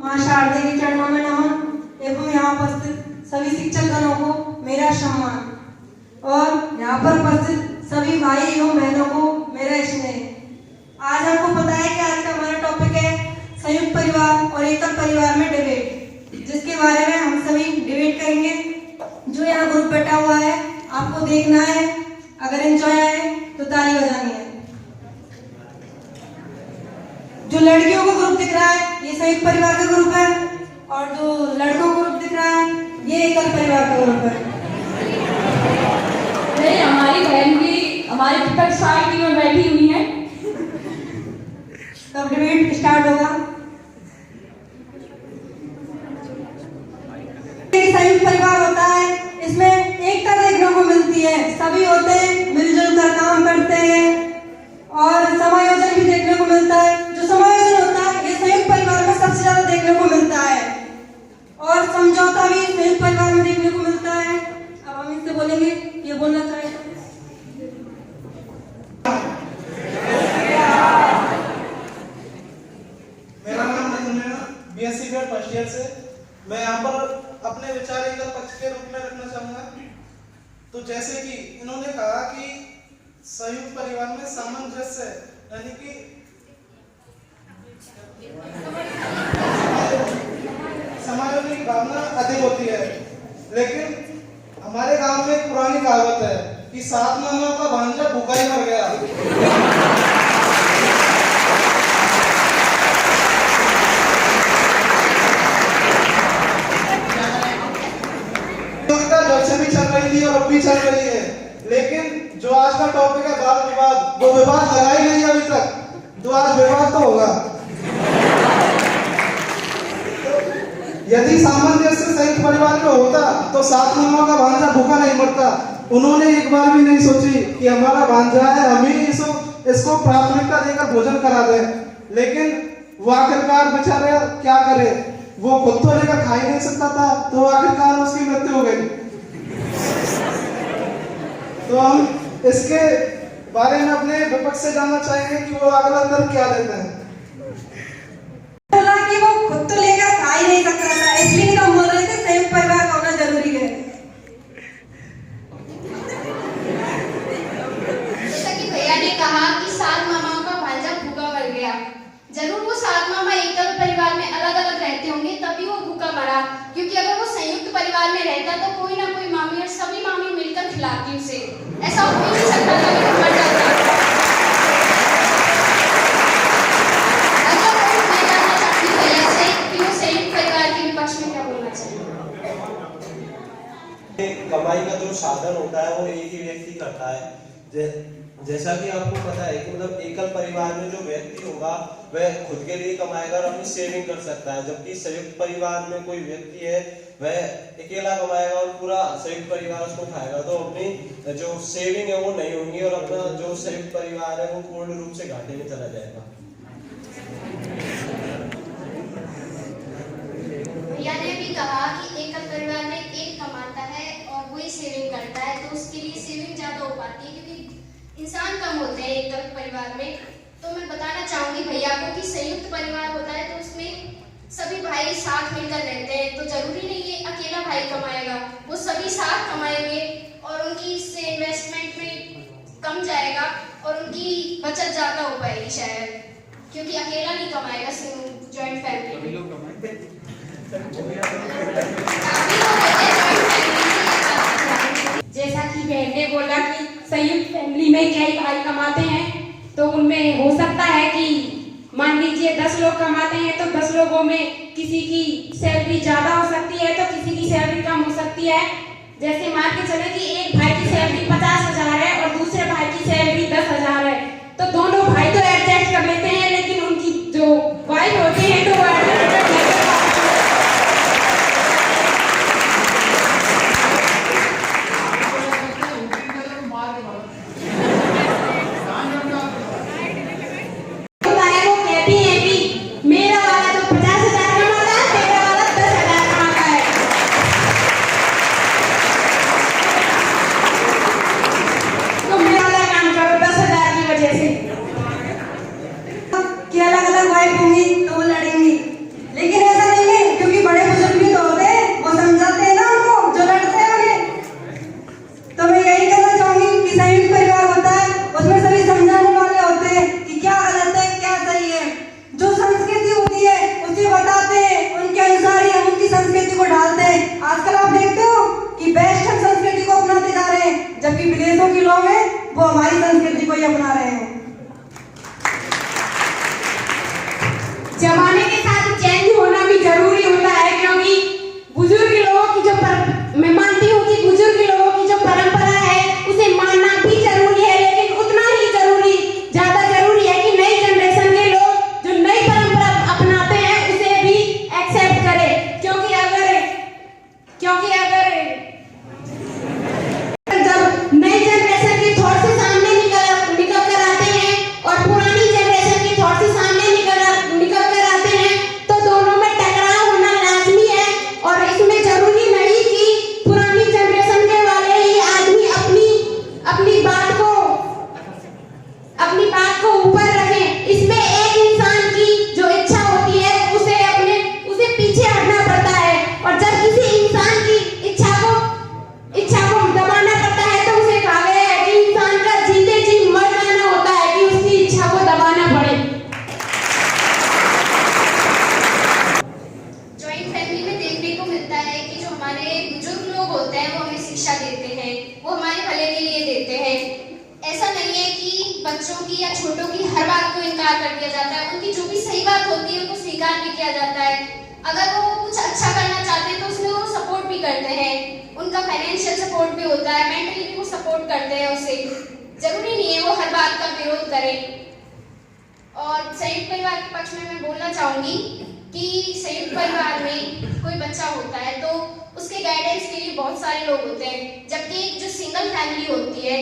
मां शारदे के चरणों में नमन एवं यहाँ उपस्थित सभी शिक्षकगणों को मेरा सम्मान और यहाँ पर उपस्थित सभी भाई एवं बहनों को मेरा स्नेह। आज आपको पता है कि आज का हमारा टॉपिक है संयुक्त परिवार और एकल परिवार में डिबेट, जिसके बारे में हम सभी डिबेट करेंगे। जो यहाँ ग्रुप बैठा हुआ है आपको देखना है, अगर एंजॉय आए तो ताली बजानी है। जो लड़कियों का ग्रुप दिख रहा है ये संयुक्त परिवार का ग्रुप है और जो लड़कों का ग्रुप दिख रहा है ये एकल परिवार का ग्रुप है। नहीं, हमारी बहन भी हमारी तक साइड में बैठी हुई है। तब डिबेट स्टार्ट होगा। संयुक्त परिवार होता है, इसमें एकता देखने को मिलती है, सभी होते हैं मिलजुल कर काम करते हैं और समायोजन भी देखने को मिलता है। जो समायोजन होता है ये संयुक्त परिवार में सबसे ज्यादा देखने को मिलता है और समझौता भी संयुक्त परिवार में देखने को मिलता है। अब हम इससे बोलेंगे, ये बोलना चाहेगा। मेरा नाम बीएससी ग्रेड फर्स्ट ईयर से। मैं यहाँ पर अपने विचार एकल पक्ष के रूप में रखना चाहूंगा। तो जैसे कि इन्होंने कहा कि संयुक्त परिवार में सामंजस्य यानी कि समायोजन की भावना अधिक होती है, लेकिन हमारे गांव में एक पुरानी कहावत है कि 7 मामा का भांजा भूखा ही मर गया। भी चल रही थी और अब भी चल रही है, लेकिन जो आज का टॉपिक है बाल विवाद, वो विवाद लगा ही नहीं अभी तक, तो आज विवाद तो होगा। यदि सामंजस्य संयुक्त परिवार में होता तो 7 मामा का भांजा भूखा नहीं मरता। उन्होंने एक बार भी नहीं सोची कि हमारा भांजा है, हम ही इसको प्राथमिकता देकर भोजन करा दें, लेकिन वो आखिरकार बेचारे क्या करे, वो खुद तो लेकर खा ही नहीं सकता था, तो आखिरकार उसकी मृत्यु हो गई। तो हम इसके बारे में अपने विपक्ष से जानना चाहेंगे कि वो अगला अंदर क्या देते हैं। बोला कि वो खुद तो लेकर खा ही नहीं सकता था, इसलिए हम बोल रहे थे संयुक्त परिवार का होना जरूरी है। जैसा कि भैया ने कहा कि 7 मामाओं का भांजा भूखा मर गया, जरूर वो 7 मामा एकल परिवार में अलग अलग रहते होंगे तभी वो भूखा मरा, क्योंकि अगर वो संयुक्त परिवार में रहता तो कोई ना कोई मामी और सभी मामी मिलकर खिलाती उसे। ऐसा हो ही नहीं सकता था कि वो मर जाता। अगर वो मैं जानना चाहती हूँ भैया से कि वो संयुक्त परिवार के विपक्ष में क्या बोलना चाहिए। कमाई का जो साधन होता है वो एक ही व्यक्ति करता है। जैसा कि आपको पता है कि मतलब एकल परिवार में जो व्यक्ति होगा वह खुद के लिए कमाएगा और अपनी सेविंग कर सकता है, जबकि संयुक्त परिवार में कोई व्यक्ति है वह अकेला कमाएगा और पूरा संयुक्त परिवार उसको खाएगा, तो अपनी जो सेविंग है वो नहीं होंगी और अपना जो संयुक्त परिवार है वो पूर्ण रूप से घाटे में चला जाएगा। भैया ने भी कहा कि एकल परिवार में एक कमाता है और वही सेविंग करता है, तो उसके लिए सेविंग ज्यादा हो पाती है क्योंकि इंसान कम होते हैं एकल परिवार में। तो मैं बताना चाहूंगी भैया को कि संयुक्त परिवार होता है तो उसमें सभी भाई साथ मिलकर रहते हैं, तो जरूरी नहीं है अकेला भाई कमाएगा, वो सभी साथ कमाएंगे और उनकी इससे इन्वेस्टमेंट में कम जाएगा और उनकी बचत ज्यादा हो पाएगी शायद, क्योंकि अकेला नहीं कमाएगा जॉइंट फैमिली में। जैसा कि बहन ने बोला कि संयुक्त फैमिली में कई भाई कमाते हैं, तो उनमें हो सकता है कि मान लीजिए 10 लोग कमाते हैं तो 10 लोगों में किसी की सैलरी ज्यादा हो सकती है तो किसी की सैलरी कम हो सकती है। जैसे मान के चले कि एक भाई की सैलरी 50,000 है और दूसरे भाई की सैलरी 10,000 है, तो दोनों भाई तो एडजस्ट कर लेते हैं, लेकिन उनकी जो वाइफ होती है तो वो एडजस्ट कर लेते हैं। कि अलग अलग वाइफ होंगी तो वो लड़ेंगी, लेकिन जिसको ये अपना रहे हो। जमाने के साथ चेंज होना भी जरूरी होता है, क्योंकि बुजुर्ग लोगों की जो मैं मानती हूँ कि बुजुर्ग लोगों की जो परंपरा है उसे मानना भी जरूरी है, लेकिन उतना ही जरूरी, ज्यादा जरूरी है कि नई जनरेशन के लोग जो नई परंपरा अपनाते हैं उसे भी एक्सेप्ट करें, क्योंकि अगर जब नई जनरेशन के थॉट से सामने निकल कर आते हैं और पुरानी जनरेशन के थॉट से सामने निकल कर आते हैं तो दोनों में टकराव होना लाजमी है। और इसमें जरूरी नहीं कि पुरानी जनरेशन के वाले ही आदमी अपनी बात को ऊपर रखें। इसमें एक इंसान की जो इच्छा होती है उसे पीछे हटना पड़ता है, और जब किसी इंसान की इच्छा को दबाना पड़ता है तो उसे कहा गया है कि इंसान का जीते जी मर जाना होता है कि उसकी इच्छा को दबाना पड़े। जॉइंट फैमिली में देखने को मिलता है कि जो हमारे बुजुर्ग लोग होते हैं वो हमें शिक्षा देते हैं, वो हमारे भले के लिए देते हैं। ऐसा नहीं है कि बच्चों की या छोटों की हर बात को इनकार कर दिया जाता है, उनकी जो भी सही बात होती है उनको स्वीकार भी किया जाता है। अगर वो कुछ अच्छा करना चाहते हैं तो उसमें वो सपोर्ट भी करते हैं, उनका फाइनेंशियल सपोर्ट भी होता है, मेंटली भी वो सपोर्ट करते हैं उसे। जरूरी नहीं है वो हर बात का विरोध करें। और संयुक्त परिवार के पक्ष में मैं बोलना चाहूंगी कि संयुक्त परिवार में कोई बच्चा होता है तो उसके गाइडेंस के लिए बहुत सारे लोग होते हैं, जबकि एक जो सिंगल फैमिली होती है